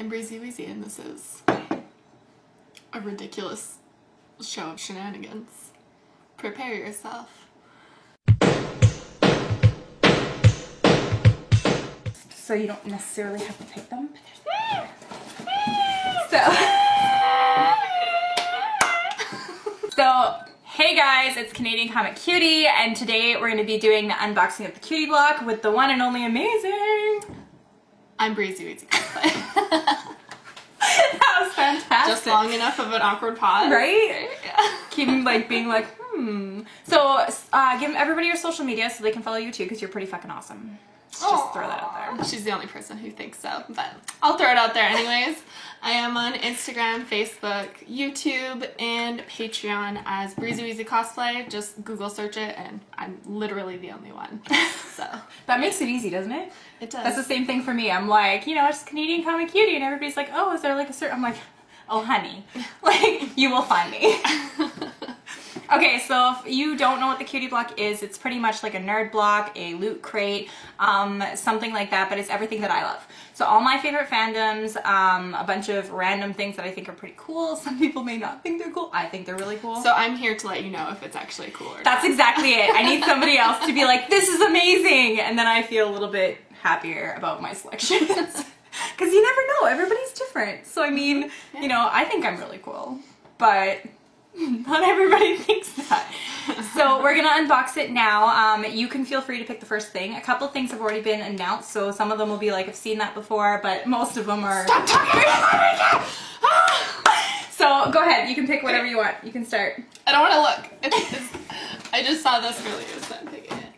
I'm Breezy Weezy, and this is a ridiculous show of shenanigans. Prepare yourself. So you don't necessarily have to pick them, but So, hey guys, it's Canadian Comic Cutie, and today we're going to be doing the unboxing of the Cutie Block with the one and only amazing... I'm Breezy Weezy. That was fantastic. Just long enough of an awkward pause. Right? Yeah. Keep being like, So, give everybody your social media so they can follow you too, because you're pretty fucking awesome. Just throw that out there. She's the only person who thinks so, but I'll throw it out there anyways. I am on Instagram, Facebook, YouTube, and Patreon as Breezy Weezy Cosplay. Just Google search it, and I'm literally the only one. So That makes it easy, doesn't it? it does. That's the same thing for me. I'm like, it's Canadian Comic Cutie, and everybody's like, oh, is there like a certain... I'm like, oh, honey, like, you will find me. Okay, so if you don't know what the Cutie Block is, it's pretty much like a nerd block, a loot crate, something like that, but it's everything that I love. So all my favorite fandoms, a bunch of random things that I think are pretty cool. Some people may not think they're cool. I think they're really cool. So I'm here to let you know if it's actually cool or not. That's exactly it. I need somebody else to be like, this is amazing, and then I feel a little bit happier about my selections. Because you never know, everybody's different. So I mean, I think I'm really cool, but not everybody thinks that. So we're gonna unbox it now. You can feel free to pick the first thing. A couple things have already been announced, so some of them will be like, I've seen that before, but most of them are... Stop talking about it! So go ahead, you can pick whatever you want. You can start. I don't want to look. I just saw this earlier, so I'm picking it.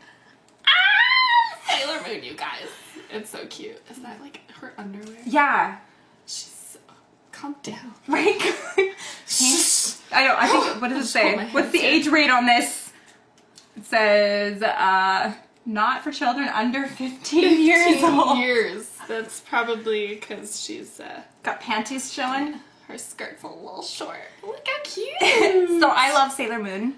Ah! Sailor Moon, you guys. It's so cute. Is that like her underwear? Yeah. She's so... Calm down. Right? I think, what does it say? What's the age rate on this? It says, not for children under 15 years old. Years. That's probably because she's, Got panties showing. her skirt's a little short. Look how cute. So I love Sailor Moon.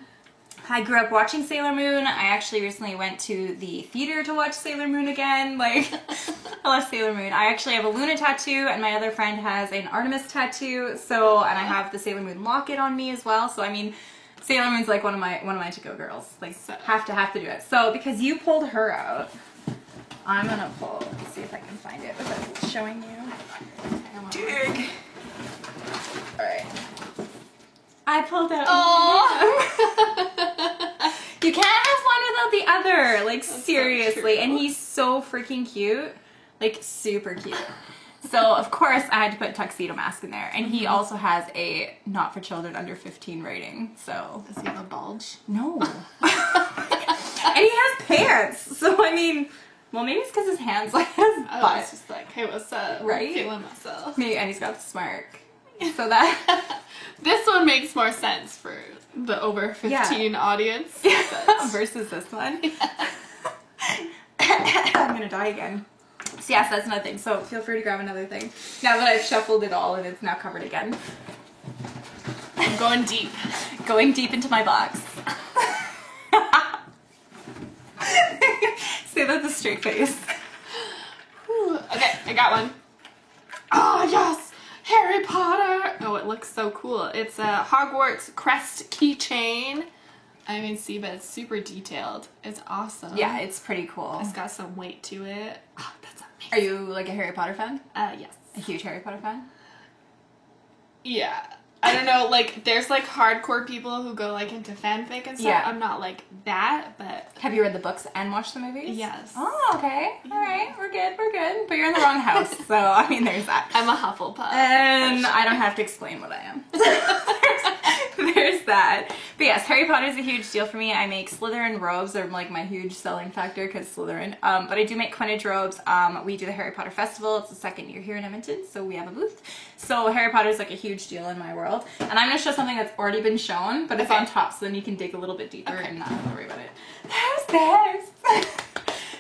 I grew up watching Sailor Moon. I actually recently went to the theater to watch Sailor Moon again. Like, I love Sailor Moon. I actually have a Luna tattoo, and my other friend has an Artemis tattoo. So, and I have the Sailor Moon locket on me as well. So, I mean, Sailor Moon's like one of my to-go girls. Like, have to do it. So, because you pulled her out, I'm gonna pull. Let's see if I can find it without showing you. Dig. All right. I pulled out. You can't have one without the other. Like, that's seriously. So and he's so freaking cute. Like, super cute. So, of course, I had to put Tuxedo Mask in there. And he also has a not for children under 15 rating. So. Does he have a bulge? No. And he has pants. So, I mean, well, maybe it's because his hands like his butt. It's just like, hey, what's up? Right? I'm feeling myself. Maybe, and he's got the smirk. So that... This one makes more sense for the over 15 audience. Versus this one. I'm gonna die again. So yes, that's another thing. So feel free to grab another thing. Now that I've shuffled it all and it's now covered again. I'm going deep. Going deep into my box. Say that with a straight face. Whew. Okay, I got one. Oh, yes! Harry Potter! Oh, it looks so cool. It's a Hogwarts crest keychain. I mean, see, but it's super detailed. It's awesome. Yeah, it's pretty cool. It's got some weight to it. Oh, that's amazing. Are you like a Harry Potter fan? Yes. A huge Harry Potter fan? Yeah. I don't know, like, there's like hardcore people who go like into fanfic and stuff. Yeah. I'm not like that, but... Have you read the books and watched the movies? Yes. Oh, okay. Alright, we're good. But you're in the wrong house, so I mean, there's that. I'm a Hufflepuff. And I don't have to explain what I am. There's that. But yes, Harry Potter is a huge deal for me. I make Slytherin robes. They're like my huge selling factor because Slytherin. But I do make Quidditch robes. We do the Harry Potter Festival. It's the second year here in Edmonton, so we have a booth. So Harry Potter is like a huge deal in my world. And I'm going to show something that's already been shown, but it's on top, so then you can dig a little bit deeper and not have to worry about it. There's this.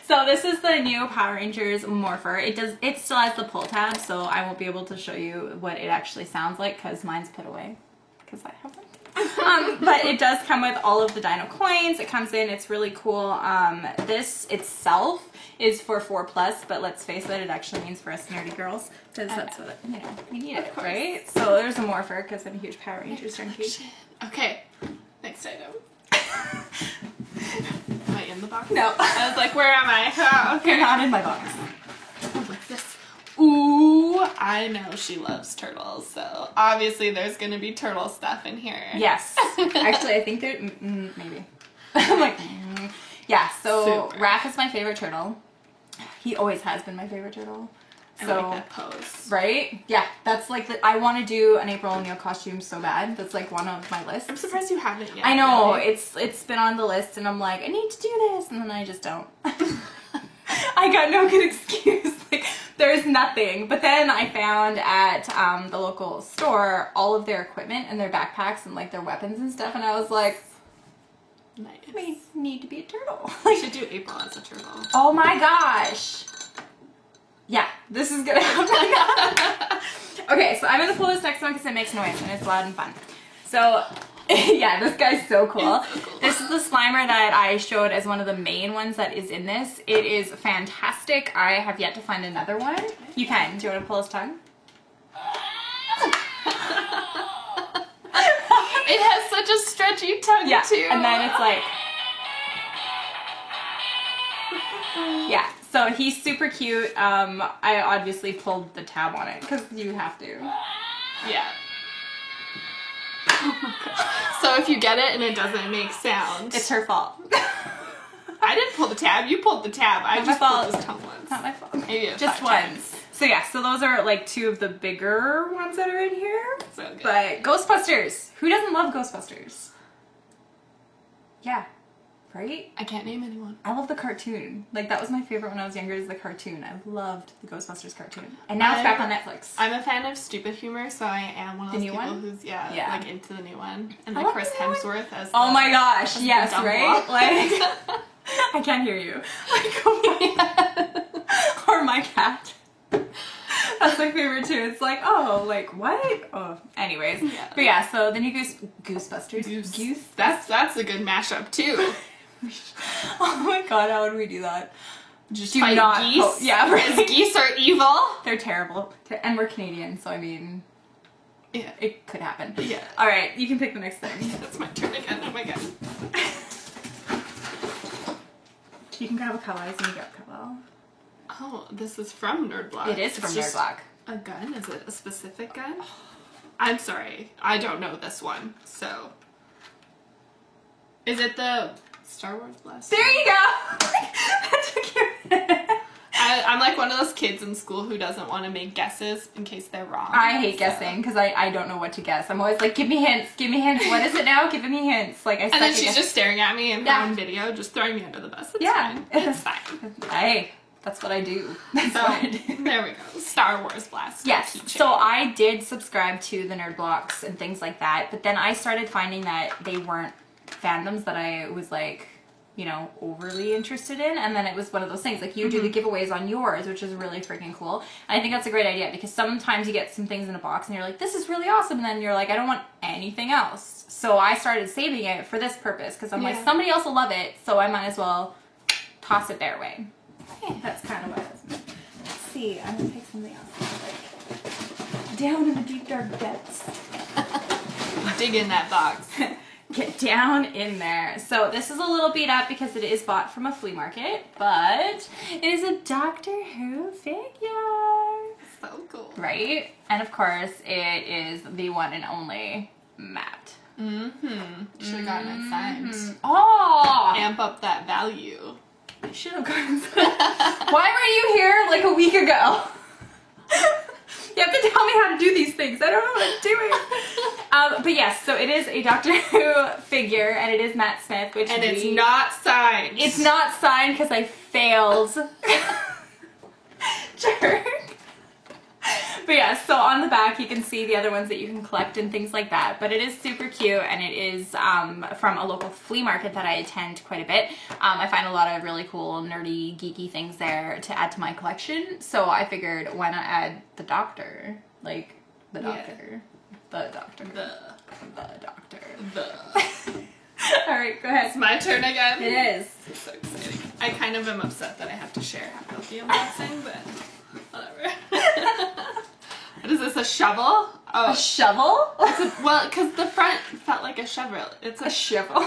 So this is the new Power Rangers Morpher. It still has the pull tab, so I won't be able to show you what it actually sounds like because mine's put away because I have one. But it does come with all of the dino coins. It comes in, it's really cool. This itself is for 4+, but let's face it, it actually means for us nerdy girls, because that's what, you know, we need it, right? So there's a Morpher, because I'm a huge Power Rangers junkie. Okay, next item. Am I in the box? No. I was like, where am I? Oh, okay. You're not in my box. Oh, what's this? Ooh, I know she loves turtles, so obviously there's gonna be turtle stuff in here. Yes. Actually, I think there, maybe. I'm like, yeah, so Super. Raph is my favorite turtle. He always has been my favorite turtle. I So, like that pose. right? Yeah, that's like, I want to do an April O'Neil costume so bad. That's like one of my lists. I'm surprised you haven't yet. I know, really. it's been on the list and I'm like, I need to do this, and then I just don't. I got no good excuse. Like, there's nothing. But then I found at the local store all of their equipment and their backpacks and like their weapons and stuff, and I was like, Nice. I need to be a turtle. I should do April as a turtle. Oh my gosh. Yeah, this is gonna happen. Okay, so I'm gonna pull this next one because it makes noise and it's loud and fun. So, yeah, this guy's so cool. He's so cool. This is the Slimer that I showed as one of the main ones that is in this. It is fantastic. I have yet to find another one. You can. Do you want to pull his tongue? It has such a stretchy tongue Yeah, too. and then it's like, yeah. So he's super cute. I obviously pulled the tab on it because you have to. Yeah. Oh my God. So if you get it and it doesn't make sound, It's her fault. I didn't pull the tab. You pulled the tab. I Not just my pulled fault. this tongue once. Not my fault. Maybe Just 5 once. times. So yeah, so those are like two of the bigger ones that are in here. So good. But Ghostbusters. Who doesn't love Ghostbusters? Yeah. Right? I can't name anyone. I love the cartoon. Like, that was my favorite when I was younger, is the cartoon. I loved the Ghostbusters cartoon. And now it's back on Netflix. I'm a fan of stupid humor, so I am one of The those new people one? who's Yeah. like into the new one. And I like love Chris the new one. Hemsworth as Oh the- my gosh, as yes, the dumb right? block. Like, I can't hear you. Like, oh my or my cat. That's my favorite too. It's like, oh, like what? Oh, anyways. Yeah. But yeah, so the new Goosebusters. Goose. That's a good mashup too. Oh my god, how would we do that? Just Do fight not geese. po- yeah, right. Because geese are evil. They're terrible. And we're Canadian, so I mean, Yeah. it could happen. Yeah. Alright, you can pick the next thing. That's my turn again. Oh my God. You can grab a color and you grab a color. Oh, this is from Nerd Block. It is from It's Nerd just Block. A gun? Is it a specific gun? I'm sorry. I don't know this one, so. Is it the Star Wars Blast? There you go! That took you a minute. I'm like one of those kids in school who doesn't want to make guesses in case they're wrong. I hate guessing because I don't know what to guess. I'm always like, give me hints, give me hints. What is it now? Give me hints. Like I And then she's just staring at me in her Yeah. own video, just throwing me under the bus. It's Yeah. fine. It's fine. Hey, that's what I do. That's So, what I do. there we go. Star Wars Blast. Yes, keychain. so I did subscribe to the Nerd Blocks and things like that, but then I started finding that they weren't fandoms that I was like, you know, overly interested in, and then it was one of those things, like you do the giveaways on yours, which is really freaking cool, and I think that's a great idea, because sometimes you get some things in a box and you're like, this is really awesome, and then you're like, I don't want anything else. So I started saving it for this purpose, because I'm like, Yeah. somebody else will love it, so I might as well toss it their way. Okay, that's kind of what I was. Let's see, I'm gonna take something else. Like, down in the deep dark depths. dig in that box. Get down in there. So this is a little beat up because it is bought from a flea market, but it is a Doctor Who figure. So cool. Right? And of course, it is the one and only Matt. Mm-hmm. Should have gotten it signed. Oh! Amp up that value. I should have gotten Why were you here like a week ago? You have to tell me how to do these things. I don't know what I'm doing. But yes, so it is a Doctor Who figure, and it is Matt Smith, which And it's not signed. It's not signed because I failed. Jerk. But yeah, so on the back you can see the other ones that you can collect and things like that. But it is super cute, and it is from a local flea market that I attend quite a bit. I find a lot of really cool, nerdy, geeky things there to add to my collection. So I figured, why not add the Doctor? Like, the Yeah. Doctor. The Doctor. The doctor. The. All right, go ahead. It's my turn again. It is. It's so exciting. I kind of am upset that I have to share half of the unboxing, but whatever. What is this, a shovel? Oh, A shovel? well, because the front felt like a shovel. It's A shovel.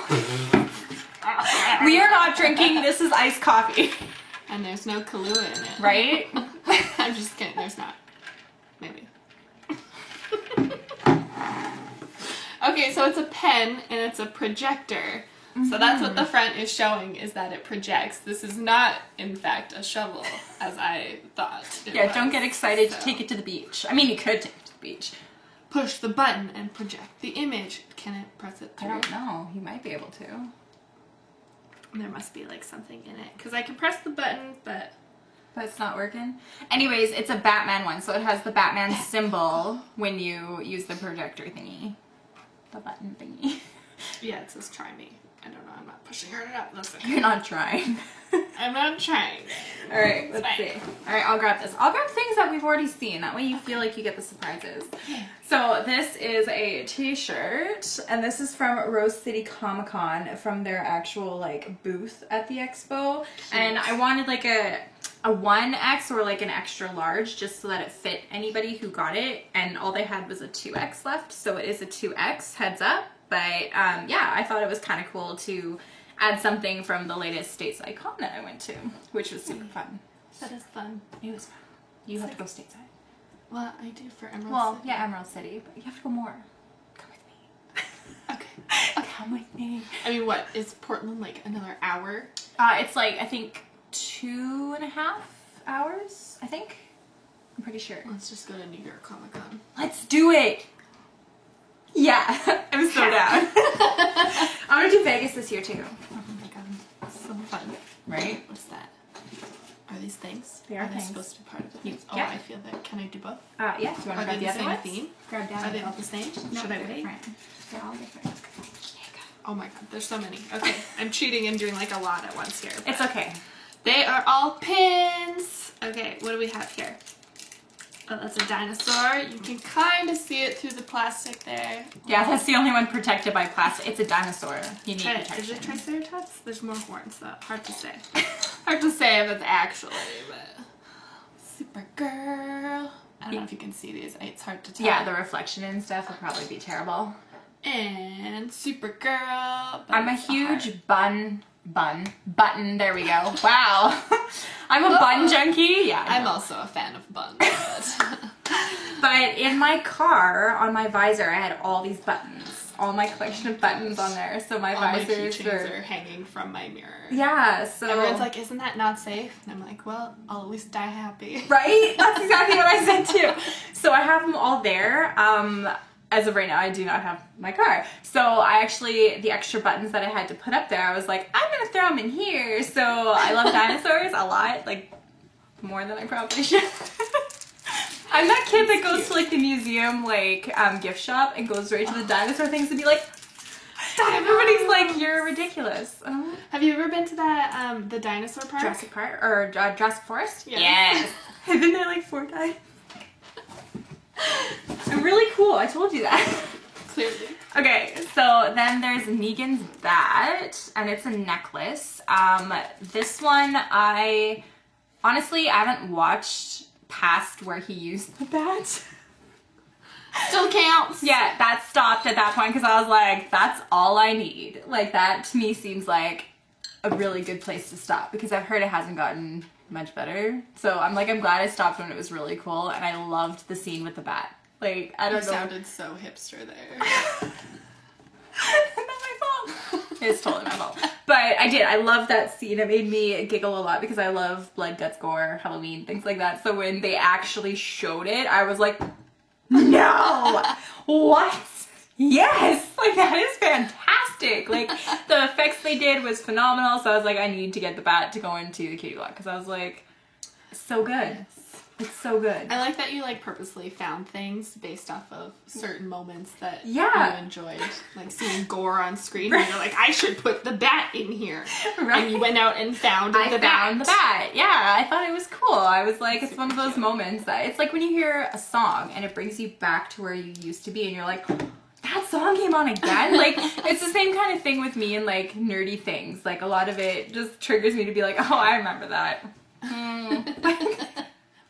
We are not drinking. This is iced coffee. And there's no Kahlua in it. Right? I'm just kidding, there's not. Maybe. Okay, so it's a pen and it's a projector. So that's what the front is showing, is that it projects. This is not, in fact, a shovel, as I thought it Yeah, was. don't get excited to So, take it to the beach. I mean, you could take it to the beach. push the button and project the image. Can it press it I through? don't know. You might be able to. There must be like something in it. Because I can press the button, but... But it's not working. Anyways, it's a Batman one, so it has the Batman symbol when you use the projector thingy. The button thingy. Yeah, it says try me. I don't know, I'm not pushing hard enough. That's okay. You're not trying. I'm not trying. Alright, let's Fine. see. Alright, I'll grab this. I'll grab things that we've already seen. That way you feel like you get the surprises. So this is a t-shirt, and this is from Rose City Comic Con, from their actual like booth at the expo. And I wanted like a 1X or like an extra large just so that it fit anybody who got it, and all they had was a 2X left, so it is a 2X, heads up. But yeah, I thought it was kind of cool to add something from the latest Stateside Con that I went to, which was super fun. That is fun. It was fun. You have to go stateside. Well, I do for Emerald Well, City. yeah, Emerald City, but you have to go more. Come with me. Okay. Come with me. I mean, what? Is Portland like another hour? It's like, I think 2.5 hours, I think. I'm pretty sure. Let's just go to New York Comic Con. Let's do it! Yeah, I'm so down. I want to do Vegas this year too. Oh my god. So fun. Right? What's that? Are these things? They are things. supposed to be part of the things? yeah. Oh, I feel that. Can I do both? Yeah, do you want to Are grab they the the other same ones? theme? Grab down. Are they all the same? No, Should I they're wait? different. They're all different. Oh my god, there's so many. Okay, I'm cheating and doing like a lot at once here. It's okay. They are all pins. Okay, what do we have here? Oh, that's a dinosaur. You can kind of see it through the plastic there. Yeah, that's the only one protected by plastic. It's a dinosaur. You need Is protection. it Triceratops? There's more horns though. Hard to say. Hard to say if it's actually, but... Supergirl. I don't know if you can see these. It's hard to tell. Yeah, the reflection and stuff would probably be terrible. And Supergirl. but I'm a it's huge button. There we go. Wow. I'm a bun junkie. Yeah. I I'm know. also a fan of buns, but... But in my car, on my visor, I had all these buttons. All my collection of buttons on there. So my all my visors keychains were... are hanging from my mirror. Yeah, so... Everyone's like, isn't that not safe? And I'm like, well, I'll at least die happy. Right? That's exactly what I said too. So I have them all there. As of right now, I do not have my car. So I actually, the extra buttons that I had to put up there, I was like, I'm gonna throw them in here. So I love dinosaurs a lot, like more than I probably should. I'm that kid that goes to like the museum, like gift shop, and goes right to the dinosaur things and be like, everybody's like, you're ridiculous. Have you ever been to that, the dinosaur park? Jurassic Park or Jurassic Forest? Yes. Yes. I've been there like 4 times. I'm really cool. I told you that. Clearly. Okay, so then there's Negan's bat, and it's a necklace. This one, I haven't watched past where he used the bat. Still counts. Yeah, that stopped at that point because I was like, that's all I need. Like, that to me seems like a really good place to stop because I've heard it hasn't gotten much better. So I'm glad I stopped when it was really cool, and I loved the scene with the bat. Like, I don't You know. sounded so hipster there. Not my fault. It's totally my fault. But I did. I love that scene. It made me giggle a lot because I love blood, guts, gore, Halloween, things like that. So when they actually showed it, I was like, no! What? Yes! Like, that is fantastic. Like, the effects they did was phenomenal. So I was like, I need to get the bat to go into the kitty block because I was like, it's so good. It's so good. I like that you like purposely found things based off of certain moments that Yeah. you enjoyed. Like seeing gore on screen and you're like, I should put the bat in here. Right. And you went out and found I the found bat. the bat. Yeah, I thought it was cool. I was like, it's Super one of those cute. moments that it's like when you hear a song and it brings you back to where you used to be and you're like, that's that song came on again. Like, it's the same kind of thing with me and like nerdy things. Like, a lot of it just triggers me to be like, oh, I remember that.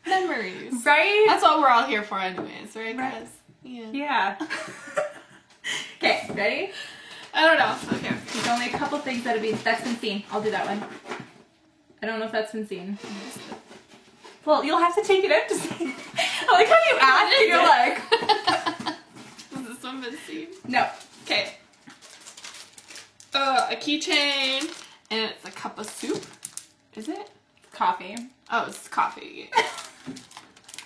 Memories. Right? That's what we're all here for anyways, right, Right. guys? Yeah. Yeah. Okay, ready? I don't know. Okay. There's only a couple things that's been seen. I'll do that one. I don't know if that's been seen. Well, you'll have to take it out to see. I like how you ask and you're like... Has this one been seen? No. Okay. A keychain, and it's a cup of soup. Is it? Coffee. Oh, it's coffee.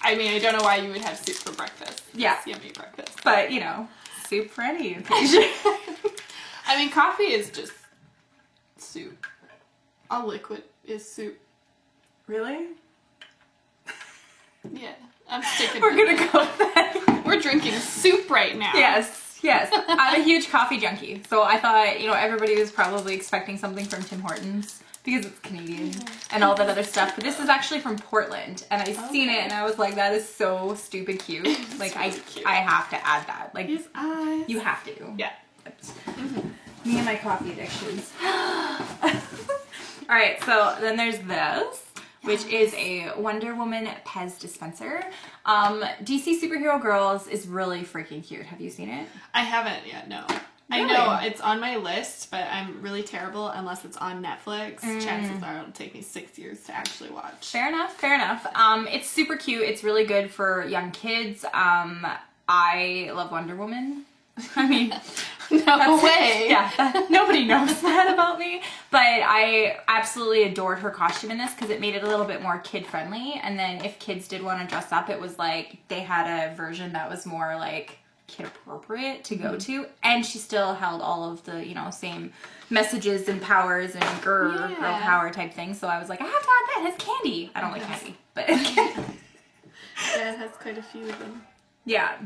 I mean, I don't know why you would have soup for breakfast. Yeah. It's yummy breakfast. But, you know, soup for any occasion. I mean, coffee is just soup. All liquid is soup. Really? Yeah, I'm sticking We're with gonna it. go with that. We're drinking soup right now. Yes, yes. I'm a huge coffee junkie, so I thought, you know, everybody was probably expecting something from Tim Hortons because it's Canadian and all that other stuff. But this is actually from Portland, and I seen it, and I was like, that is so stupid cute. Like, Cute. I have to add that. Like, His eyes. you have to. Yeah. Me and my coffee addictions. All right, so then there's this, which is a Wonder Woman Pez dispenser. DC Superhero Girls is really freaking cute. Have you seen it? I haven't yet, no. I Really? know it's on my list, but I'm really terrible unless it's on Netflix. Chances are it'll take me 6 years to actually watch. Fair enough, fair enough. It's super cute. It's really good for young kids. I love Wonder Woman. I mean, No way. Yeah, nobody knows that about me. But I absolutely adored her costume in this because it made it a little bit more kid friendly. And then if kids did want to dress up, it was like they had a version that was more like kid appropriate to go to. And she still held all of the, you know, same messages and powers and girl power type things. So I was like, I have to add that. It has candy. I don't like candy, but Yeah, it has quite a few of them. yeah.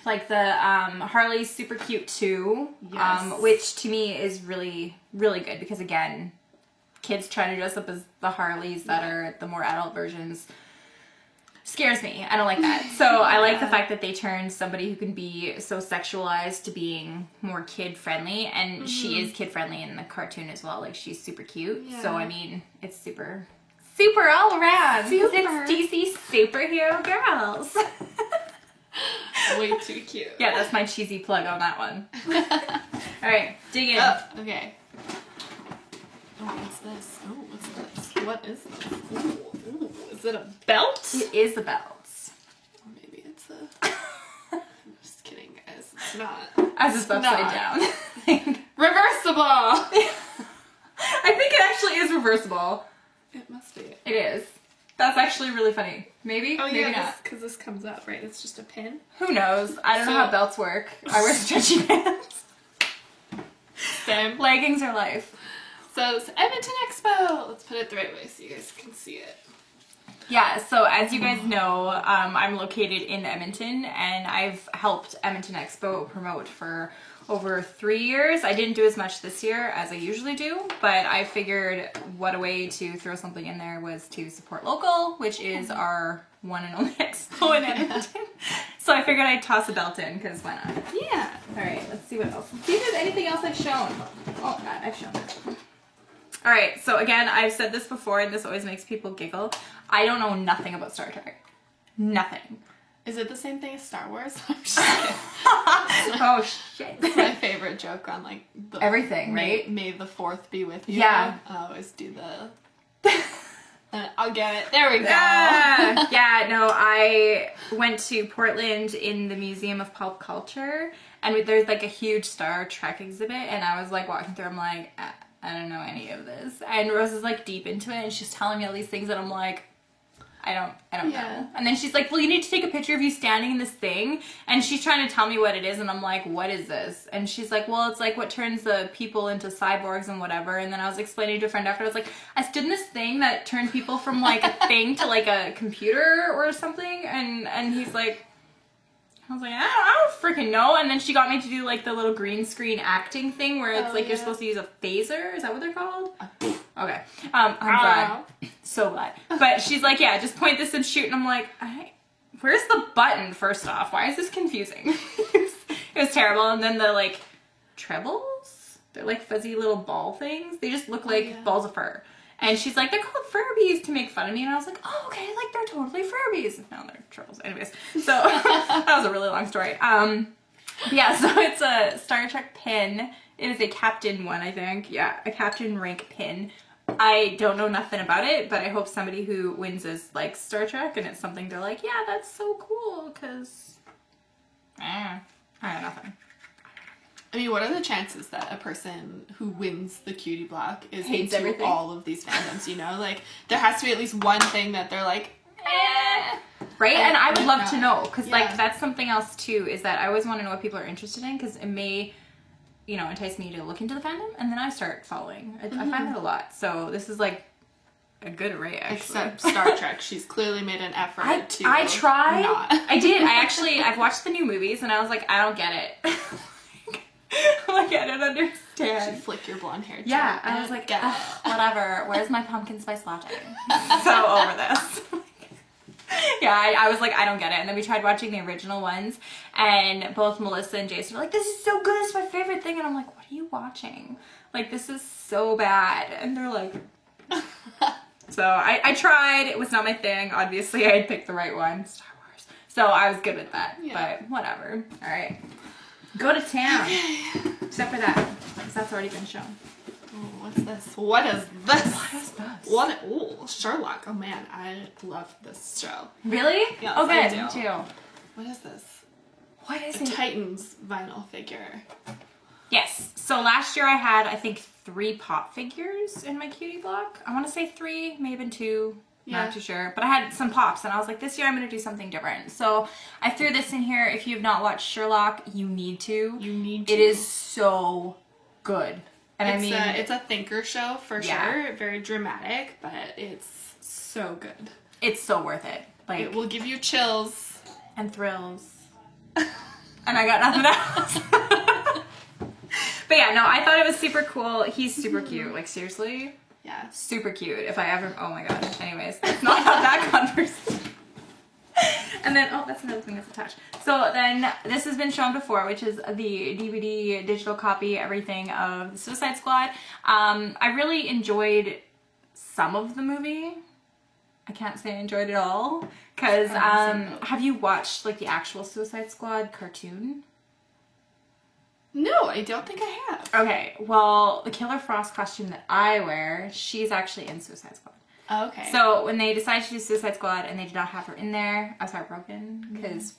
Like the Harley's super cute too, Yes. which to me is really, really good because again, kids trying to dress up as the Harleys that are the more adult versions scares me. I don't like that. So I like the fact that they turned somebody who can be so sexualized to being more kid friendly, and she is kid friendly in the cartoon as well. Like she's super cute. Yeah. So I mean, it's super all around. 'Cause it's DC superhero girls. Way too cute. Yeah, that's my cheesy plug on that one. Alright, dig in. Oh, okay. Oh, what's this? Oh, what's this? What is this? Ooh, is it a belt? It is the belts. Or maybe it's a... I'm just kidding, guys. It's not. As it's upside not. down. Reversible! I think it actually is reversible. It must be. It is. That's actually really funny. Maybe? Oh, Maybe yeah, not. because this comes up, right? It's just a pin. Who knows? I don't know how belts work. I wear stretchy pants. Same. Leggings are life. So it's Edmonton Expo. Let's put it the right way so you guys can see it. Yeah, so as you guys know, I'm located in Edmonton, and I've helped Edmonton Expo promote for over 3 years. I didn't do as much this year as I usually do, but I figured what a way to throw something in there was to support local, which is our one and only expo in Edmonton. So I figured I'd toss a belt in, because why not? Yeah. Alright, let's see what else. Let's see if there's anything else I've shown. Oh god, I've shown it. Alright, so again, I've said this before, and this always makes people giggle. I don't know nothing about Star Trek. Nothing. Is it the same thing as Star Wars? I'm just kidding. Oh shit. It's my favorite joke on like the Everything, right? May the 4th be with you. Yeah. I always do the I'll get it. There we go. Yeah, no, I went to Portland in the Museum of Pop Culture, and there's like a huge Star Trek exhibit, and I was like walking through, I'm like, I don't know any of this. And Rose is like deep into it, and she's telling me all these things, and I'm like, I don't know. And then she's like, well, you need to take a picture of you standing in this thing. And she's trying to tell me what it is. And I'm like, what is this? And she's like, well, it's like what turns the people into cyborgs and whatever. And then I was explaining to a friend after, I was like, I stood in this thing that turned people from like a thing to like a computer or something. And he's like, I was like, I don't freaking know. And then she got me to do like the little green screen acting thing where it's you're supposed to use a phaser. Is that what they're called? Okay. I'm glad. So glad. But she's like, yeah, just point this and shoot. And I'm like, where's the button, first off? Why is this confusing? It was terrible. And then the like trebles, they're like fuzzy little ball things. They just look like balls of fur. And she's like, they're called Furbies, to make fun of me. And I was like, oh, okay, like they're totally Furbies. No, they're trebles. Anyways, so that was a really long story. Yeah, so it's a Star Trek pin. It is a captain one, I think. Yeah, a captain rank pin. I don't know nothing about it, but I hope somebody who wins is like Star Trek and it's something they're like, yeah, that's so cool, because I got nothing. I mean, what are the chances that a person who wins the cutie block is Hates into everything. all of these fandoms, you know? Like, there has to be at least one thing that they're like, Right? And I would love Yeah. to know, because Yeah. like that's something else too, is that I always want to know what people are interested in, because it may, you know, entice me to look into the fandom, and then I start following. I find that a lot. So this is like a good array, actually. except Star Trek. She's clearly made an effort to I tried. not. I did. I've watched the new movies, and I was like, I don't get it. Like, I don't You understand. flick your blonde hair. Yeah, too. I was like, Get "Ugh, whatever. Where's my pumpkin spice latte? So over this. Yeah, I was like, I don't get it. And then we tried watching the original ones, and both Melissa and Jason were like, this is so good, it's my favorite thing. And I'm like, what are you watching? Like, this is so bad. And they're like, so I tried. It was not my thing. Obviously, I had picked the right one, Star Wars. So I was good with that, Yeah. but whatever. All right. Go to town. Except for that, because that's already been shown. Oh, what's this? What is this? What is this? What? Ooh, Sherlock. Oh man, I love this show. Really? Yes, Oh, I good. do. Me too. What is this? What is A it? Titans vinyl figure. Yes. So last year I had, I think, 3 pop figures in my cutie block. I want to say 3, maybe 2. Yeah. Not too sure. But I had some pops, and I was like, this year I'm going to do something different. So I threw this in here. If you have not watched Sherlock, you need to. You need to. It is so good. And It's a thinker show for Yeah. sure. Very dramatic, but it's so good. it's so worth it. Like, It will give you chills. and thrills. And I got nothing else. But yeah, no, I thought it was super cool. He's super cute. Like, seriously, Yeah. super cute. If I ever, oh my god. Anyways, let's not have that conversation. And then, oh, that's another thing that's attached. So then, this has been shown before, which is the DVD digital copy, everything of the Suicide Squad. I really enjoyed some of the movie. I can't say I enjoyed it all, because have you watched like the actual Suicide Squad cartoon? No, I don't think I have. Okay, well, the Killer Frost costume that I wear, she's actually in Suicide Squad. Oh, okay. So when they decided to do Suicide Squad and they did not have her in there, I was heartbroken, because,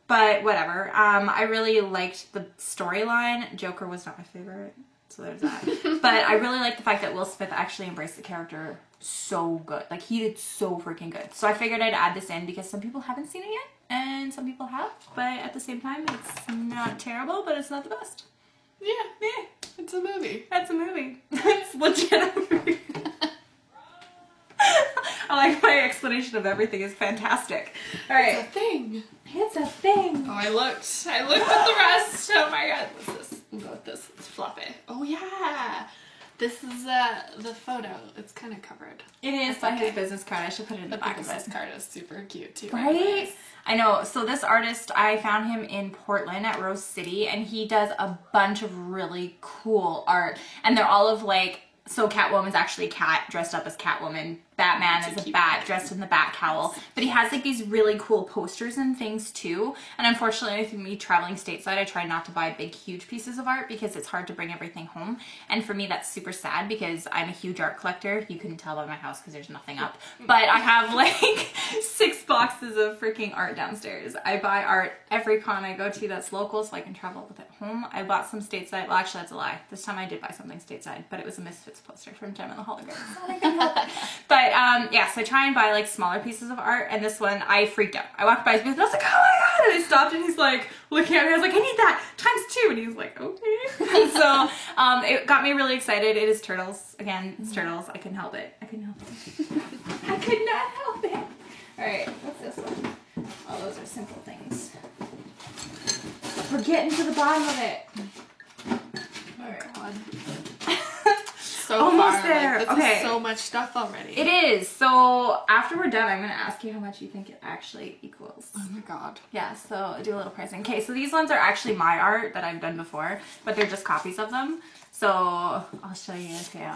but whatever. I really liked the storyline. Joker was not my favorite, so there's that. But I really liked the fact that Will Smith actually embraced the character so good. Like, he did so freaking good. So I figured I'd add this in because some people haven't seen it yet, and some people have, but at the same time, it's not terrible, but it's not the best. yeah, Yeah, it's a movie. that's a movie. It's legit a movie. I like my explanation of everything is fantastic. All It's a right. thing. It's a thing. Oh, I looked at the rest. Oh my god, what's this? We'll go with this. It's floppy. Oh yeah. This is the photo. It's kind of covered. It is by okay. his business card. I should put it in the back of business it. card is super cute too. Right? I know. So this artist, I found him in Portland at Rose City, and he does a bunch of really cool art. And they're all of like, so Catwoman's actually a cat dressed up as Catwoman. Batman is a bat dressed in the bat cowl. But he has like these really cool posters and things too. And unfortunately, with me traveling stateside, I try not to buy big, huge pieces of art because it's hard to bring everything home. And for me, that's super sad because I'm a huge art collector. You couldn't tell by my house because there's nothing up. But I have like 6 boxes of freaking art downstairs. I buy art every con I go to that's local so I can travel with it home. I bought some stateside. Well, actually, that's a lie. This time I did buy something stateside, but it was a Misfits poster from Gem and the Hologram. So I couldn't help it. But yeah, so I try and buy like smaller pieces of art, and this one I freaked out. I walked by his booth and I was like, oh my god, and I stopped and he's like looking at me. I was like, I need that ×2, and he's like, okay. And so it got me really excited. It is turtles. Again, it's turtles. I couldn't help it. I couldn't help it. I could not help it. Alright, what's this one? Oh, those are simple things. We're getting to the bottom of it. Oh god. so Almost far. there. Like, this Okay. is so much stuff already. It is. So after we're done, I'm going to ask you how much you think it actually equals. Oh my god. Yeah, so do a little pricing. Okay, so these ones are actually my art that I've done before, but they're just copies of them. So I'll show you. Okay.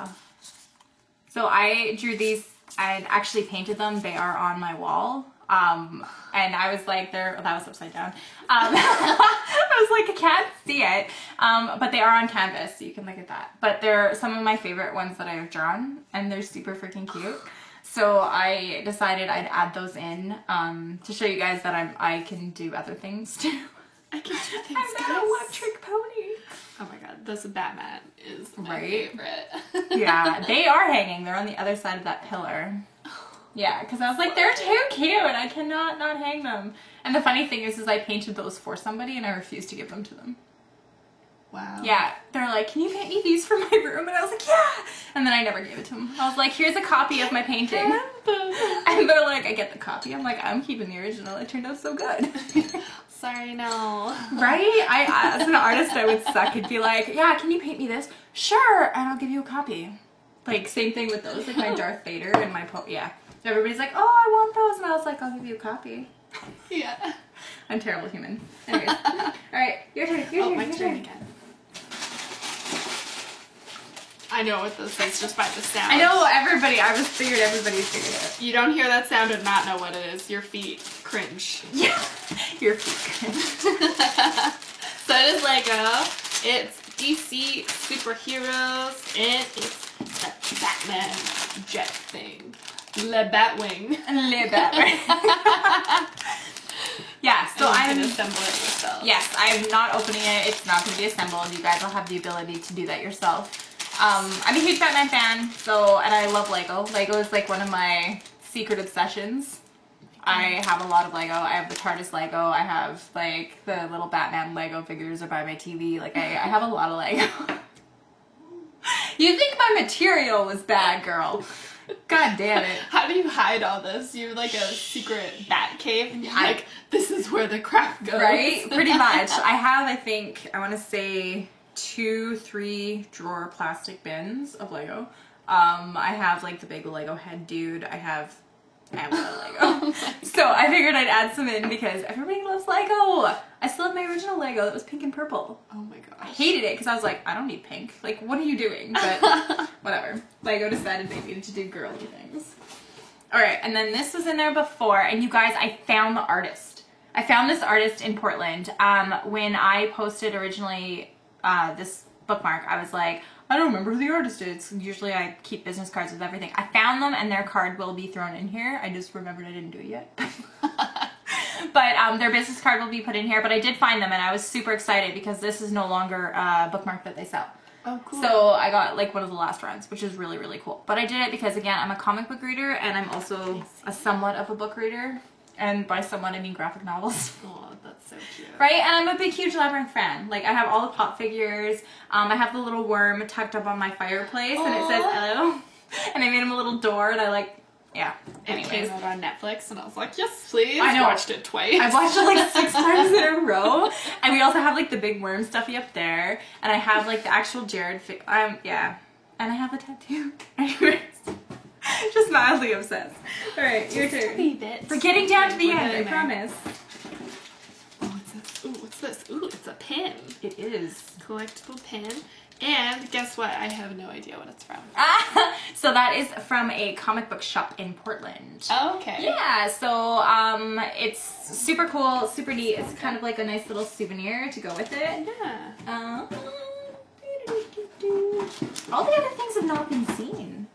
So I drew these. I actually painted them. They are on my wall. And I was like, that was upside down. I was like, I can't see it. But they are on canvas, so you can look at that. But they're some of my favorite ones that I've drawn, and they're super freaking cute. So I decided I'd add those in, to show you guys that I can do other things too. I can do things, I'm guys. not a one-trick pony. Oh my god, this Batman is my Right? favorite. Yeah, they are hanging. They're on the other side of that pillar. Yeah, because I was like, they're too cute. I cannot not hang them. And the funny thing is I painted those for somebody and I refused to give them to them. Wow. Yeah, they're like, can you paint me these for my room? And I was like, yeah. And then I never gave it to them. I was like, here's a copy of my painting. And they're like, I get the copy. I'm like, I'm keeping the original. It turned out so good. Sorry, no. Right? I, as an artist, I would suck and be like, yeah, can you paint me this? Sure, and I'll give you a copy. Like, same thing with those, like my Darth Vader and my yeah. Everybody's like, oh, I want those. And I was like, I'll give you a copy. Yeah. I'm a terrible human. Anyways. Alright, your turn, your turn, my your turn turn. again. I know what this is just by the sound. I know everybody, I just figured everybody figured it. You don't hear that sound and not know what it is. Your feet cringe. Yeah. Your feet. So it is Lego. It's DC superheroes and it's the Batman jet thing. Le Batwing. Le Batman. Yeah, so I'm I'm gonna assemble it yourself. Yes, I'm not opening it. It's not going to be assembled. You guys will have the ability to do that yourself. I'm a huge Batman fan, and I love Lego. Lego is like one of my secret obsessions. I have a lot of Lego. I have the TARDIS Lego. I have like the little Batman Lego figures are by my TV. Like I have a lot of Lego. You think my material was bad, girl. God damn it. How do you hide all this? You have like a secret bat cave and you're like, this is where the crap goes. Right? Pretty much. I have, I think, I want to say 2-3 drawer plastic bins of Lego. I have like the big Lego head dude. I have a lot of Lego. So I figured I'd add some in because everybody loves Lego. I still have my original Lego that was pink and purple. Oh my I gosh. hated it because I was like, I don't need pink. Like, what are you doing? But whatever. Lego decided they needed to do girly things. Alright, and then this was in there before, and you guys, I found the artist. I found this artist in Portland. When I posted originally this bookmark, I was like, I don't remember who the artist is. Usually I keep business cards with everything. I found them and their card will be thrown in here. I just remembered I didn't do it yet. But their business card will be put in here. But I did find them and I was super excited because this is no longer a bookmark that they sell. Oh, cool. So I got like one of the last runs, which is really, really cool. But I did it because, again, I'm a comic book reader and I'm also a somewhat of a book reader. And by somewhat, I mean graphic novels. Oh, that's so cute. Right? And I'm a big, huge Labyrinth fan. Like, I have all the pop figures. I have the little worm tucked up on my fireplace, and it says hello. And I made him a little door, and I like, yeah. It Anyways. came out on Netflix, and I was like, yes, please. I know. Watched it twice. I've watched it like 6 times in a row. And we also have like the big worm stuffy up there. And I have like the actual Jared yeah. And I have a tattoo. Anyways. Just mildly obsessed. Alright, your turn. We're getting down to the end, I promise. Oh, what's this? Ooh, what's this? Ooh, it's a pin. It is. Collectible pin. And guess what? I have no idea what it's from. So that is from a comic book shop in Portland. Oh, okay. Yeah, so it's super cool, super neat. It's kind of like a nice little souvenir to go with it. Yeah. All the other things have not been seen.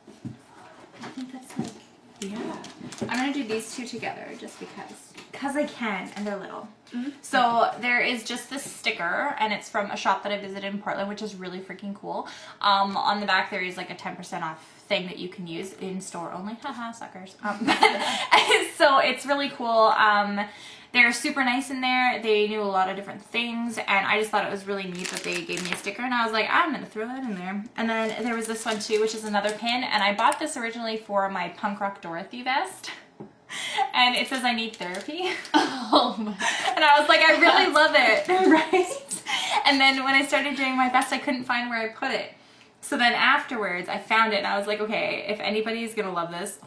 I think that's like, yeah. I'm gonna do these two together just because I can, and they're little. Mm-hmm. So there is just this sticker, and it's from a shop that I visited in Portland, which is really freaking cool. On the back there is like a 10% off thing that you can use in store only. Haha, suckers. So it's really cool. They're super nice in there. They knew a lot of different things, and I just thought it was really neat that they gave me a sticker, and I was like, I'm gonna throw that in there. And then there was this one too, which is another pin, and I bought this originally for my Punk Rock Dorothy vest. And it says I need therapy. Oh my. And I was like, I really love it, right? And then when I started doing my vest, I couldn't find where I put it. So then afterwards, I found it and I was like, okay, if anybody's gonna love this,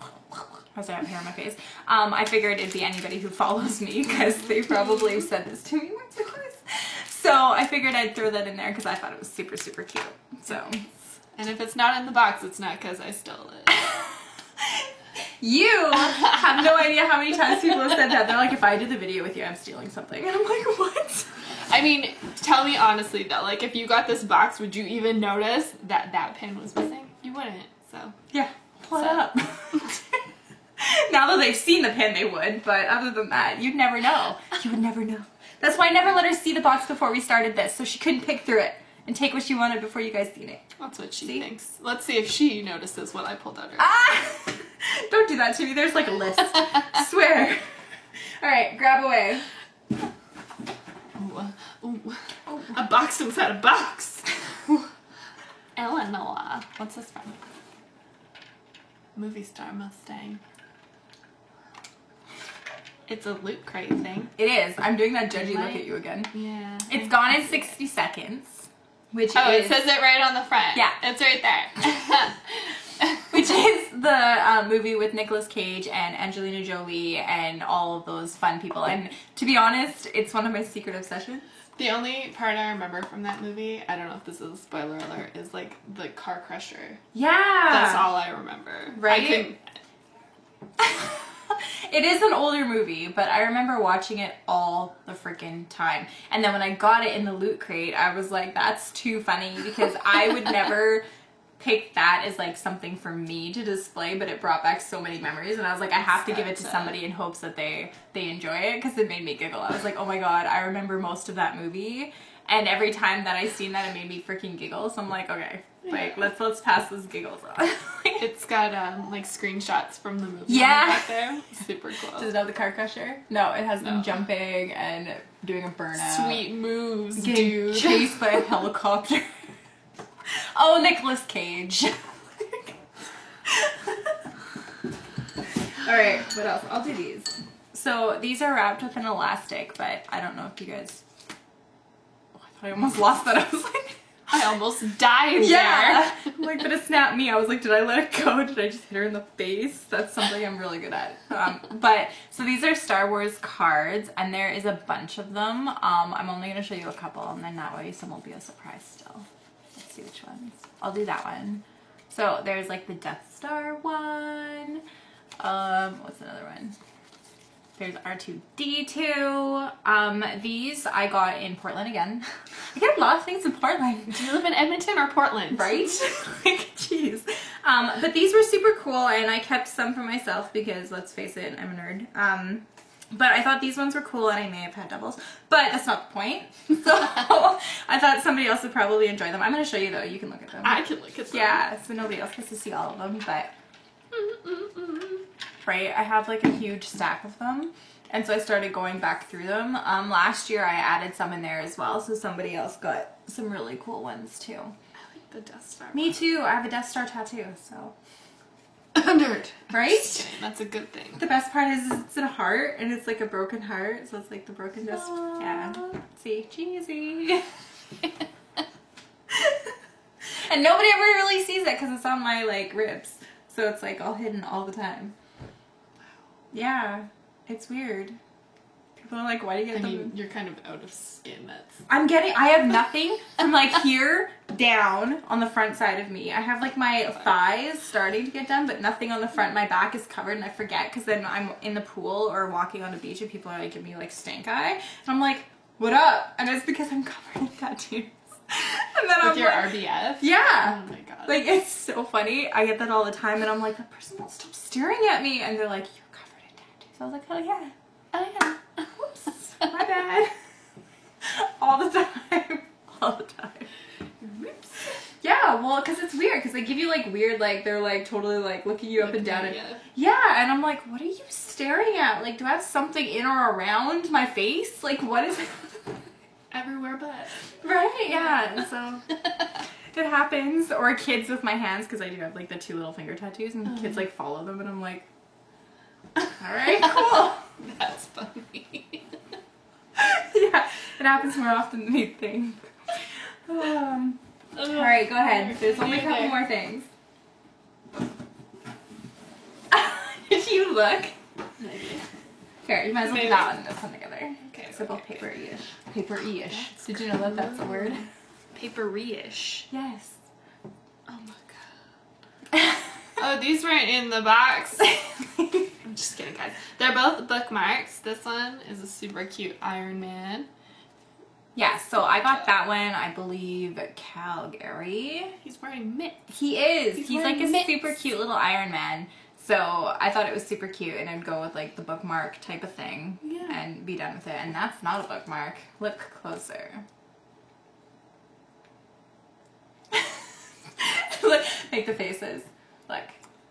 as I have hair on my face, I figured it'd be anybody who follows me because they probably said this to me once or twice. So I figured I'd throw that in there because I thought it was super, super cute. So, and if it's not in the box, it's not because I stole it. You have no idea how many times people have said that. They're like, if I did the video with you, I'm stealing something. And I'm like, what? I mean, tell me honestly though, like if you got this box, would you even notice that that pin was missing? You wouldn't, so. Yeah, pull it up. Now that they've seen the pin, they would, but other than that, you'd never know. You would never know. That's why I never let her see the box before we started this, so she couldn't pick through it and take what she wanted before you guys seen it. That's what she thinks. Let's see if she notices what I pulled out. Ah! Don't do that to me. There's like a list. I swear. All right, grab away. Ooh. A box inside a box. Eleanor. What's this from? Movie star Mustang. It's a loot crate thing. It is. I'm doing that judgy look at you again. Yeah. It's gone in 60 seconds. Which is... it says it right on the front. Yeah. It's right there. Which is the movie with Nicolas Cage and Angelina Jolie and all of those fun people. And to be honest, it's one of my secret obsessions. The only part I remember from that movie, I don't know if this is a spoiler alert, is like the car crusher. Yeah. That's all I remember. Right? It is an older movie, but I remember watching it all the freaking time. And then when I got it in the loot crate, I was like, that's too funny because I would never pick that as like something for me to display, but it brought back so many memories. And I was like, I have to give it to somebody in hopes that they enjoy it because it made me giggle. I was like, oh my God, I remember most of that movie. And every time that I seen that, it made me freaking giggle. So I'm like, okay, like let's pass those giggles on. It's got like screenshots from the movie. Yeah. Back there. Super cool. Does it have the car crusher? No, it has them jumping and doing a burnout. Sweet moves, Getting dude. chased by a helicopter. Oh, Nicolas Cage. All right, what else? I'll do these. So these are wrapped with an elastic, but I don't know if you guys... Oh, I thought I almost lost that. I was like... I almost died yeah. there. I'm like, but it snapped me. I was like, did I let it go? Did I just hit her in the face? That's something I'm really good at. But, so these are Star Wars cards, and there is a bunch of them. I'm only going to show you a couple, and then that way some will be a surprise still. Let's see which ones. I'll do that one. So there's like the Death Star one. What's another one? There's R2-D2. These I got in Portland again. I get a lot of things in Portland. Do you live in Edmonton or Portland? Right? Like, jeez. But these were super cool, and I kept some for myself because, let's face it, I'm a nerd. But I thought these ones were cool, and I may have had doubles. But that's not the point. So I thought somebody else would probably enjoy them. I'm going to show you, though. You can look at them. I can look at them. Yeah, so nobody else gets to see all of them, but... Right, I have like a huge stack of them, and so I started going back through them. Last year I added some in there as well, so somebody else got some really cool ones too. I like the Death Star. Me too. I have a Death Star tattoo, so... Nerd. Right? That's a good thing. The best part is it's in a heart, and it's like a broken heart, so it's like the broken Death Star. Yeah. See? Cheesy. And nobody ever really sees it because it's on my like ribs, so it's like all hidden all the time. Yeah, it's weird. People are like, why do you get them? I mean, you're kind of out of skin. I have nothing from like here down on the front side of me. I have like my thighs starting to get done, but nothing on the front. My back is covered, and I forget because then I'm in the pool or walking on the beach and people are like, give me like stank eye. And I'm like, what up? And it's because I'm covered in tattoos. And then With your RBF? Yeah. Oh my God. Like, it's so funny. I get that all the time, and I'm like, that person won't stop staring at me. And they're like, you're covered in tattoos. I was like, oh yeah. Oh yeah. Whoops. My bad. All the time. All the time. Whoops. Yeah, well, because it's weird. Because they give you, like, weird, like, they're, like, totally, like, looking you up and down. And, yeah, and I'm like, what are you staring at? Like, do I have something in or around my face? Like, what is it? Everywhere but. Right, yeah. And so it happens. Or kids with my hands, because I do have, like, the 2 little finger tattoos, and kids, like, follow them, and I'm like, alright, cool. That's funny. Yeah, it happens more often than you think. All right, go ahead. There's only a couple Okay. more things. Did you look? Maybe. Here, you might as well Maybe. put that one and this one together. Okay. So both okay. paper-ish. Paper-ish. Did you know that that's a word? Paper-ish. Yes. Oh my god. Oh, these weren't in the box. I'm just kidding, guys. They're both bookmarks. This one is a super cute Iron Man. Yeah, so I got that one, I believe, Calgary. He's wearing mitts. He is. He's He's like a wearing mitts. super cute little Iron Man. So I thought it was super cute and I'd go with like the bookmark type of thing Yeah. and be done with it. And that's not a bookmark. Look closer. Look, make the faces. Look.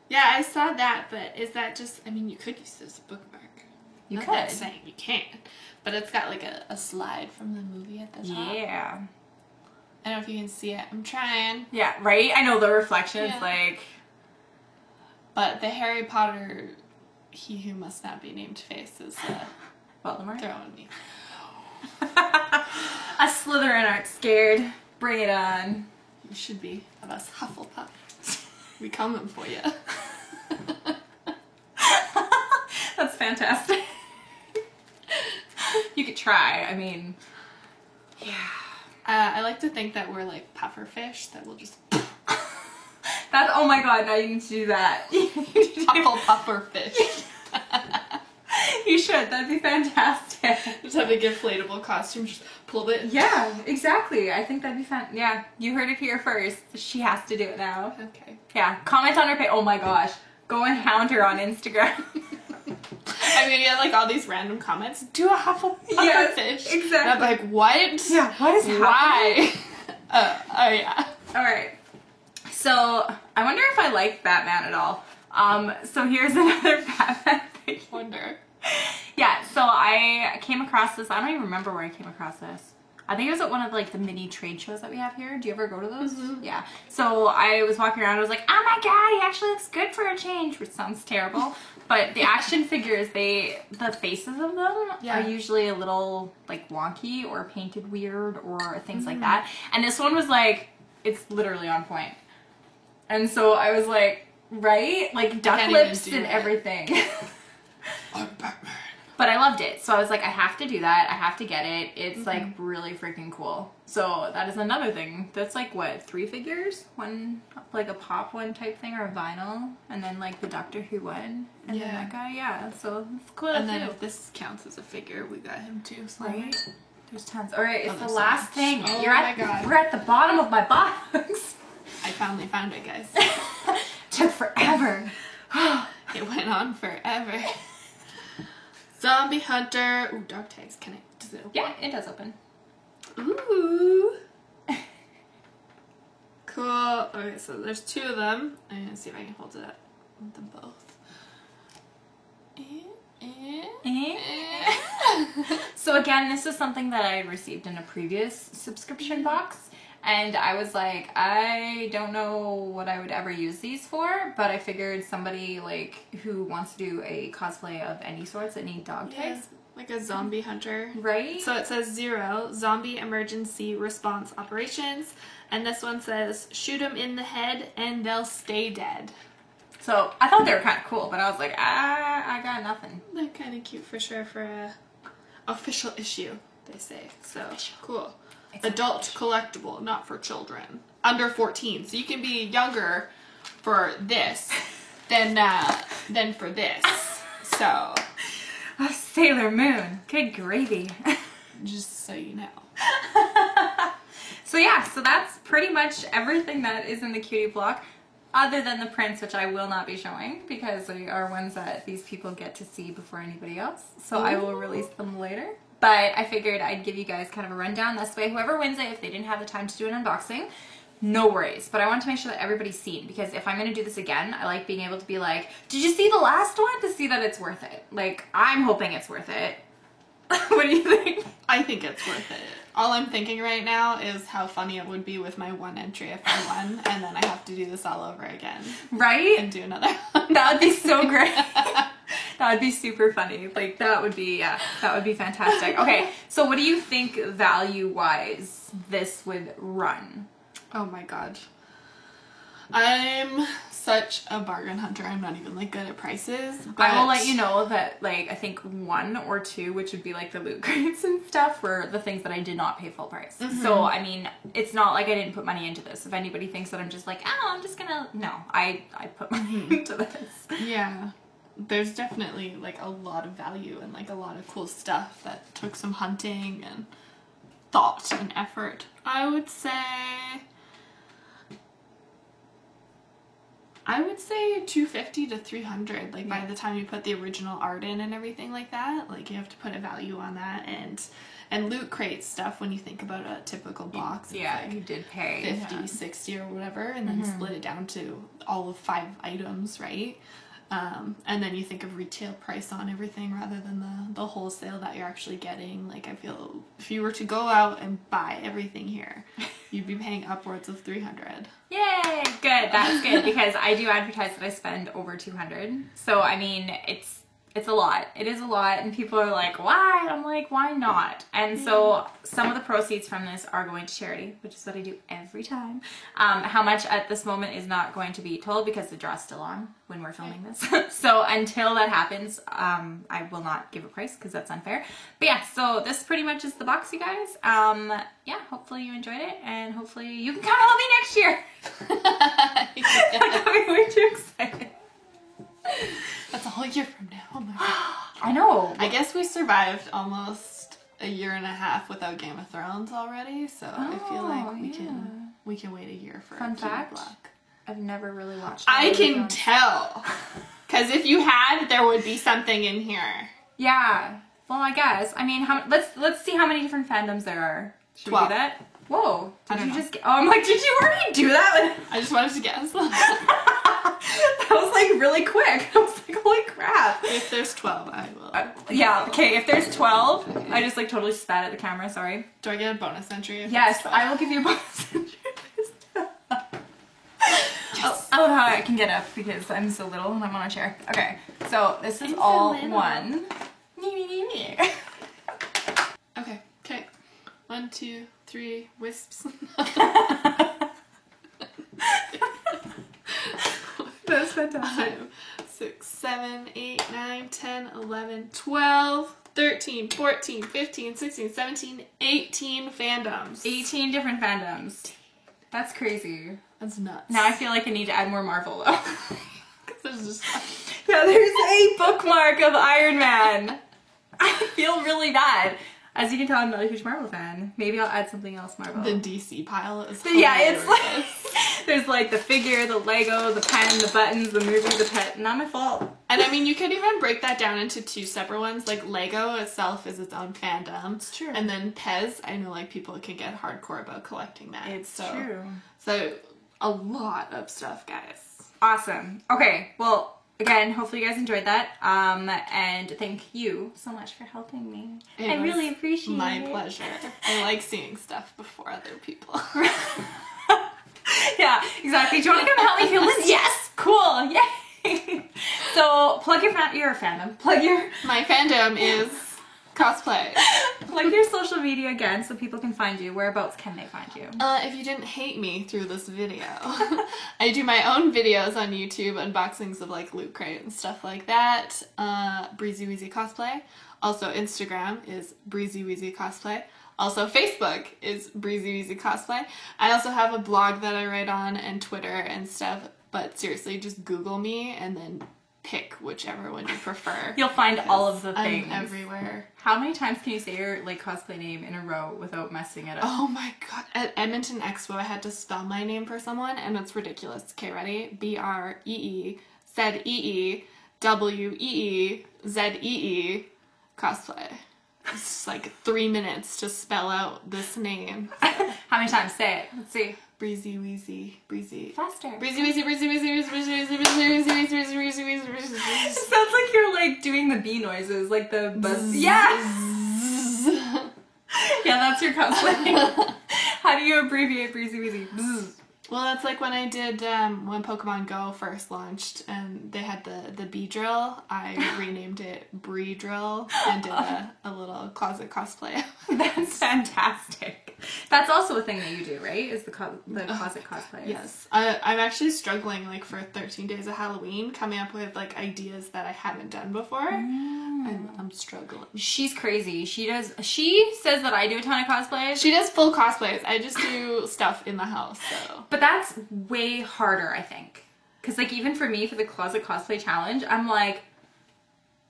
Yeah, I saw that, but is that just, I mean, you could use this as a bookmark. You Not could. that saying you can't, but it's got like a slide from the movie at the top. Yeah. I don't know if you can see it. I'm trying. Yeah, right? I know the reflection is Yeah. like... But the Harry Potter, he who must not be named face is Voldemort. throwing me. Us Slytherin aren't scared. Bring it on. You should be of us Hufflepuff. We coming for you. That's fantastic. You could try. I mean, yeah. I like to think that we're like pufferfish that will just That's, oh my god, now you need to do that. pufferfish. You should. That'd be fantastic. Just have a inflatable costume, just pull it. Yeah, exactly. I think that'd be fun. Yeah, you heard it here first. She has to do it now. Okay. Yeah, comment on her page. Oh my gosh. Go and hound her on Instagram. I mean, yeah, like all these random comments. Do a Hufflepuff Yes, fish. exactly. And I'm like, what? Yeah, what is happening? Why? Oh yeah. Alright. So, I wonder if I like Batman at all. So here's another Batman thing. Wonder. Yeah, so I came across this. I don't even remember where I came across this. I think it was at one of like the mini trade shows that we have here. Do you ever go to those? Mhm. Yeah. So I was walking around. I was like, oh my god, he actually looks good for a change, which sounds terrible. But the action figures, the faces of them Yeah. are usually a little like wonky or painted weird or things like that. And this one was like, it's literally on point. And so I was like, right? Like duck can't even lips do and that. everything. I'm Batman. But I loved it. So I was like, I have to do that. I have to get it. It's like really freaking cool. So that is another thing. That's like what, 3 figures? One, like a pop one type thing or a vinyl. And then like the Doctor Who one. And then Yeah. that guy, yeah. So it's cool. And then too. if this counts as a figure, we got him too. So Right? There's tons. All right, it's Oh, the there's so last much. thing. Oh You're my at, God. We're at the bottom of my box. I finally found it, guys. Took forever. It went on forever. Zombie Hunter. Ooh, dog tags. Can it? Does it open? Yeah, it does open. Ooh. Cool. Okay, so there's 2 of them. I'm gonna see if I can hold it up with them both. So again, this is something that I received in a previous subscription box. And I was like, I don't know what I would ever use these for, but I figured somebody like who wants to do a cosplay of any sorts that need dog Yeah, tags. like a zombie hunter. Right? So it says 0, zombie emergency response operations. And this one says, shoot them in the head and they'll stay dead. So I thought they were kind of cool, but I was like, I got nothing. They're kind of cute for sure for a official issue, they say. So, cool. It's Adult collectible, not for children. Under 14. So you can be younger for this than for this. So, Oh, Sailor Moon. Good gravy. just so you know. So yeah, so that's pretty much everything that is in the cutie block, other than the prints, which I will not be showing because they are ones that these people get to see before anybody else. So I will release them later. But I figured I'd give you guys kind of a rundown. This way, whoever wins it, if they didn't have the time to do an unboxing, no worries. But I want to make sure that everybody's seen, because if I'm going to do this again, I like being able to be like, did you see the last one? To see that it's worth it. Like, I'm hoping it's worth it. What do you think? I think it's worth it. All I'm thinking right now is how funny it would be with my one entry if I won, and then I have to do this all over again Right? and do another one. That would be so great. That would be super funny. Like, that would be, yeah, that would be fantastic. Okay, so what do you think value-wise this would run? Oh my god. I'm such a bargain hunter. I'm not even like good at prices. But I will let you know that like I think 1 or 2, which would be like the loot crates and stuff, were the things that I did not pay full price. So I mean, it's not like I didn't put money into this. If anybody thinks that I'm just like, oh, I'm just gonna, no, I put money into this. Yeah. There's definitely like a lot of value and like a lot of cool stuff that took some hunting and thought and effort. I would say 250 to 300. Like by the time you put the original art in and everything like that, like you have to put a value on that. And loot crate stuff, when you think about a typical box, Yeah, it's like you did pay 50, 60 or whatever, and then split it down to all of 5 items, right? And then you think of retail price on everything rather than the wholesale that you're actually getting. Like I feel if you were to go out and buy everything here, you'd be paying upwards of 300. Yay! Good. That's good because I do advertise that I spend over 200. So I mean, it's a lot. It is a lot, and people are like, "Why?" I'm like, "Why not?" And so some of the proceeds from this are going to charity, which is what I do every time. How much at this moment is not going to be told because the draw's still on when we're filming this. So until that happens, I will not give a price because that's unfair. But yeah, so this pretty much is the box, you guys. Yeah, hopefully you enjoyed it, and hopefully you can come help me next year. I'm coming way too excited. That's a whole year from now. Oh my god. I know. I guess we survived almost a year and a half without Game of Thrones already, so I feel like we can wait a year for Fun King fact, Black. I've never really watched I Game of can Thrones. tell. Because if you had, there would be something in here. Yeah. Well, I guess. I mean, let's see how many different fandoms there are. Should 12. we do that? Whoa. I Did don't you know. just get... Oh, I'm like, did you already do that? I just wanted to guess. That was like really quick. I was like, holy crap. If there's 12, I will. Yeah, okay, if there's 12, I just like totally spat at the camera, sorry. Do I get a bonus entry? If Yes, it's 12? I will give you a bonus entry. I love how I can get up because I'm so little and I'm on a chair. Okay, so this is I'm so all little. one. Okay. 1, 2, 3, wisps. That's fantastic. 5, 6, 7, 8, 9, 10, 11, 12, 13, 14, 15, 16, 17, 18 fandoms. 18 different fandoms. That's crazy. That's nuts. Now I feel like I need to add more Marvel though. There's just Yeah, there's a bookmark of Iron Man. I feel really bad. As you can tell, I'm not a huge Marvel fan. Maybe I'll add something else Marvel. the DC pile is Yeah, it's hilarious. like there's like the figure, the Lego, the pen, the buttons, the movie, the pet. Not my fault. And I mean, you could even break that down into 2 separate ones. Like Lego itself is its own fandom. It's true. And then Pez, I know like people can get hardcore about collecting that. It's so, true. So a lot of stuff, guys. Awesome. Okay, well, again, hopefully you guys enjoyed that. And thank you so much for helping me. It I was really appreciate my it. pleasure. I like seeing stuff before other people. Yeah, exactly. Do you want to come help me feel this? Yes! Cool! Yay! So, plug your fandom. Plug your My fandom is cosplay. plug your social media again so people can find you. Whereabouts can they find you? If you didn't hate me through this video, I do my own videos on YouTube, unboxings of like Loot Crate and stuff like that. Breezy Weezy Cosplay. Also Instagram is Breezy Weezy Cosplay. Also Facebook is Breezy Weezy Cosplay. I also have a blog that I write on and Twitter and stuff, but seriously, just Google me and then pick whichever one you prefer. You'll find all of the I'm things. everywhere. How many times can you say your like cosplay name in a row without messing it up? Oh my god. At Edmonton Expo, I had to spell my name for someone, and it's ridiculous. Okay, ready? BREEZEWEEZEE cosplay. It's like 3 minutes to spell out this name. How many times? Say it. Let's see. Breezy Weezy. Breezy. Faster. Breezy Weezy Breezy Weezy Breezy Weezy Breezy Weezy Breezy Breezy Breezy Breezy Breezy It sounds like you're like doing the bee noises, like the buzz. Yeah! Yeah, that's your cosplay. How do you abbreviate Breezy Weezy? Bzz. Well, that's like when I did, when Pokemon Go first launched and they had the bee drill, I renamed it Bree Drill and did a little closet cosplay. That's fantastic. That's also a thing that you do, right? Is the closet cosplays. Yes. I'm actually struggling, like, for 13 days of Halloween, coming up with, like, ideas that I haven't done before. I'm struggling. She's crazy. She says that I do a ton of cosplays. She does full cosplays. I just do stuff in the house, so. But that's way harder, I think. Because, like, even for me, for the closet cosplay challenge, I'm like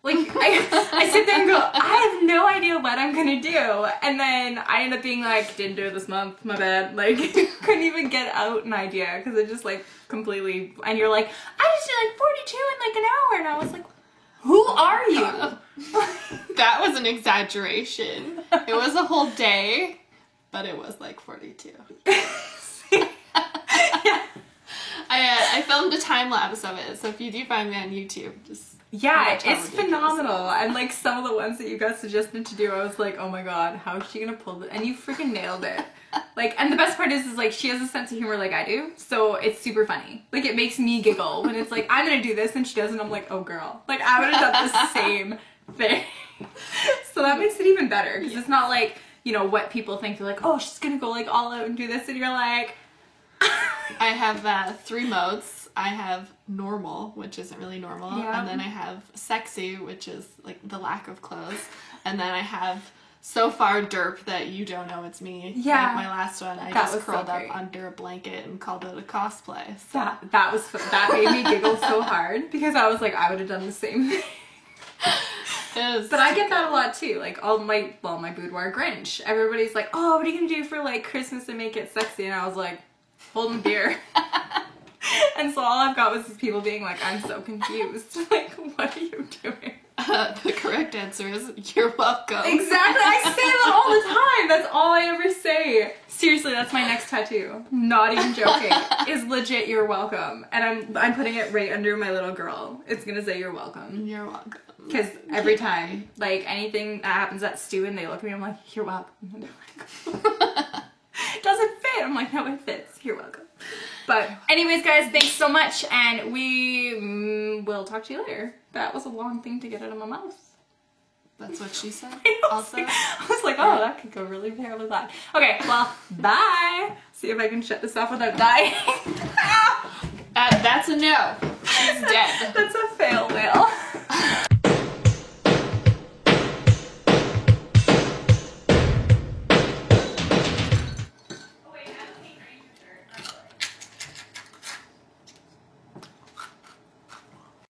I sit there and go, I have no idea what I'm gonna do. And then I end up being like, didn't do it this month, my bad. Like, couldn't even get out an idea because it just like completely, and you're like, I just did like 42 in like an hour. And I was like, who are you? That was an exaggeration. It was a whole day, but it was like 42. I filmed a time lapse of it, so if you do find me on YouTube, just yeah, it's phenomenal. And like some of the ones that you got suggested to do, I was like, oh my god, how is she gonna pull it? And you freaking nailed it. Like, and the best part is like she has a sense of humor like I do, so it's super funny. Like it makes me giggle when it's like I'm gonna do this and she does, and I'm like, oh girl, like I would have done the same thing. So that makes it even better because it's not like, you know, what people think. They're like, oh, she's gonna go like all out and do this, and you're like. I have 3 modes. I have normal, which isn't really normal, and then I have sexy, which is like the lack of clothes, and then I have so far derp that you don't know it's me. Yeah, like my last one, I just curled up under a blanket and called it a cosplay. So. That made me giggle so hard because I was like, I would have done the same thing. But I get that a lot too. Like my boudoir Grinch. Everybody's like, oh, what are you gonna do for like Christmas to make it sexy? And I was like, holding beer. And so all I've got was these people being like, I'm so confused. Like, what are you doing? The correct answer is, you're welcome. Exactly. I say that all the time. That's all I ever say. Seriously, that's my next tattoo. Not even joking. Is legit, you're welcome. And I'm putting it right under my little girl. It's gonna say you're welcome. You're welcome. Because every time, like, anything that happens at Stu and they look at me, I'm like, you're welcome. And they're like, it doesn't fit. I'm like, no, it fits. You're welcome. But anyways, guys, thanks so much, and we will talk to you later. That was a long thing to get out of my mouth. That's what she said. I was like, oh, that could go really terribly bad. Okay, well, bye. See if I can shut this off without dying. That's a no. She's dead. That's a fail, Will.